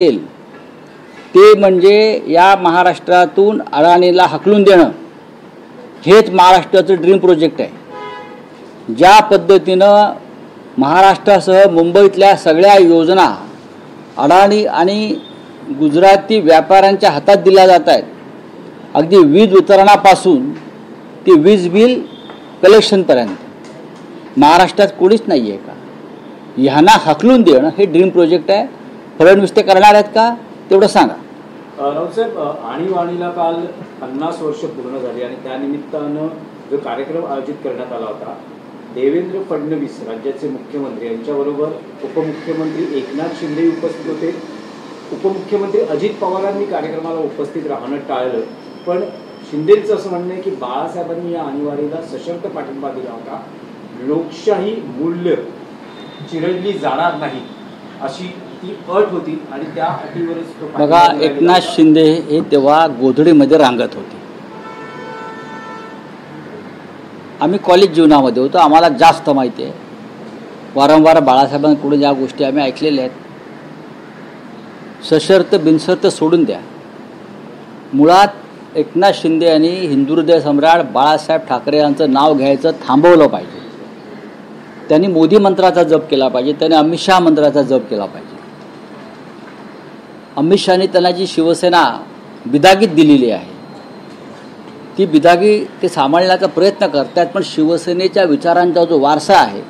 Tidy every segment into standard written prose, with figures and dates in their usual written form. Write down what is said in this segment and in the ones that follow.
ते म्हणजे या महाराष्ट्रातून अडाणीला हकलून देणं हेच महाराष्ट्राचं ड्रीम प्रोजेक्ट आहे। ज्या पद्धतीनं महाराष्ट्रासह मुंबईतल्या सगळ्या योजना अडाणी आणि गुजराती व्यापाऱ्यांच्या हातात दिल्या जात आहेत, अगदी वीज वितरणापासून ते वीज बिल कलेक्शनपर्यंत महाराष्ट्रात कोणीच नाही आहे का? ह्यांना हकलून देणं हे ड्रीम प्रोजेक्ट आहे। फडणवीस ते करणार आहेत का तेवढं सांगा। राऊतसाहेब, आणीबाणीला काल 50 वर्ष पूर्ण झाली आणि त्यानिमित्तानं जो कार्यक्रम आयोजित करण्यात आला होता, देवेंद्र फडणवीस राज्याचे मुख्यमंत्री यांच्याबरोबर उपमुख्यमंत्री एकनाथ शिंदे उपस्थित होते। उपमुख्यमंत्री अजित पवारांनी कार्यक्रमाला उपस्थित राहणं टाळलं, पण शिंदेंचं असं म्हणणं आहे की बाळासाहेबांनी या आणीबाणीला सशर्त पाठिंबा दिला होता। लोकशाही मूल्य चिरडली जाणार नाही अशी ती अट होती आणि त्या अटीवरच बघा, एकनाथ शिंदे हे तेव्हा गोधडीमध्ये रांगत होते। आम्ही कॉलेज जीवनामध्ये होतो, आम्हाला जास्त माहिती आहे। वारंवार बाळासाहेबांकडून या गोष्टी आम्ही ऐकलेल्या आहेत। सशर्त बिनशर्त सोडून द्या। मुळात एकनाथ शिंदे यांनी हिंदुहृदय सम्राट बाळासाहेब ठाकरे यांचं नाव घ्यायचं थांबवलं पाहिजे। त्यांनी मोदी मंत्राचा जप केला पाहिजे, त्यांनी अमित शहा मंत्राचा जप केला पाहिजे। अमित शहानी त्यांना जी शिवसेना बिदागीत दिलेली आहे ती बिदागी ते सांभाळण्याचा प्रयत्न करतात, पण शिवसेनेच्या विचारांचा जो वारसा आहे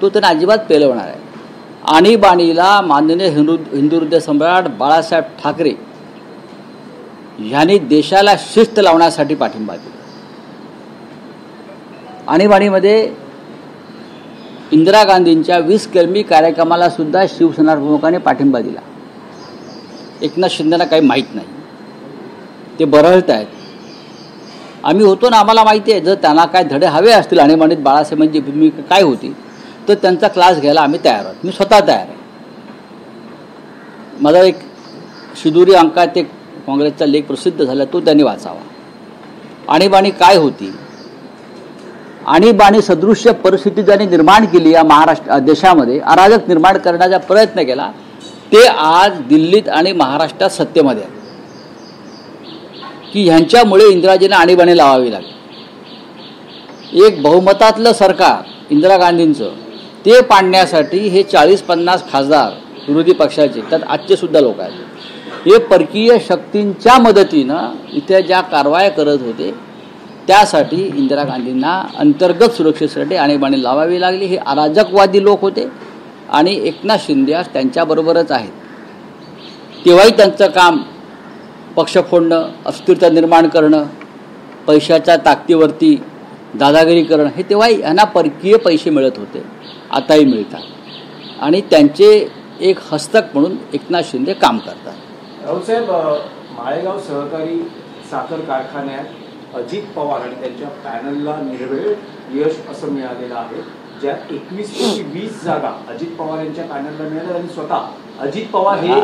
तो त्यांना अजिबात पेलवणार आहे। आणीबाणीला माननीय हिंदुहृदय सम्राट बाळासाहेब ठाकरे यांनी देशाला शिस्त लावण्यासाठी पाठिंबा दिला। आणीबाणीमध्ये इंदिरा गांधींच्या 20 कलमी कार्यक्रमाला सुद्धा शिवसेना प्रमुखांनी पाठिंबा दिला। एकनाथ शिंदेना काही माहीत नाही, ते बरळत आहेत। आम्ही होतो ना, आम्हाला माहिती आहे। जर त्यांना काय धडे हवे असतील आणीबाणीत बाळासाहेबांची भूमिका काय होती तर त्यांचा क्लास घ्यायला आम्ही तयार आहोत। मी स्वतः तयार आहे। माझा एक शिदुरी अंकात एक काँग्रेसचा लेख प्रसिद्ध झाला, तो त्यांनी वाचावा। आणीबाणी काय होती, आणीबाणी सदृश्य परिस्थिती ज्यांनी निर्माण केली या महाराष्ट्र देशामध्ये, अराजक निर्माण करण्याचा प्रयत्न केला, ते आज दिल्लीत आणि महाराष्ट्रात सत्तेमध्ये आहे की ह्यांच्यामुळे इंदिराजींना आणीबाणी लावावी लागली। एक बहुमतातलं सरकार इंदिरा गांधींचं ते पाडण्यासाठी हे 40-50 खासदार विरोधी पक्षाचे, त्यात आजचे सुद्धा लोक आहेत, हे परकीय शक्तींच्या मदतीनं इथे ज्या कारवाया करत होते त्यासाठी इंदिरा गांधींना अंतर्गत सुरक्षेसाठी आणीबाणी लावावी लागली। हे अराजकवादी लोक होते आणि एकनाथ शिंदे आज त्यांच्याबरोबरच आहेत। तेव्हाही त्यांचं काम पक्ष फोडणं, अस्थिरता निर्माण करणं, पैशाच्या ताकदीवरती दादागिरी करणं, हे तेव्हाही यांना परकीय पैसे मिळत होते, आताही मिळतात आणि त्यांचे एक हस्तक म्हणून एकनाथ शिंदे काम करतात। राऊतसाहेब, माळेगाव सहकारी साखर कारखान्यात अजित पवार आणि त्यांच्या पॅनलला निर्वेळ यश असं मिळालेलं आहे, ज्यात 21 पैकी 20 जागा अजित पवार यांच्या पॅनलला मिळाल्या आणि स्वतः अजित पवार हे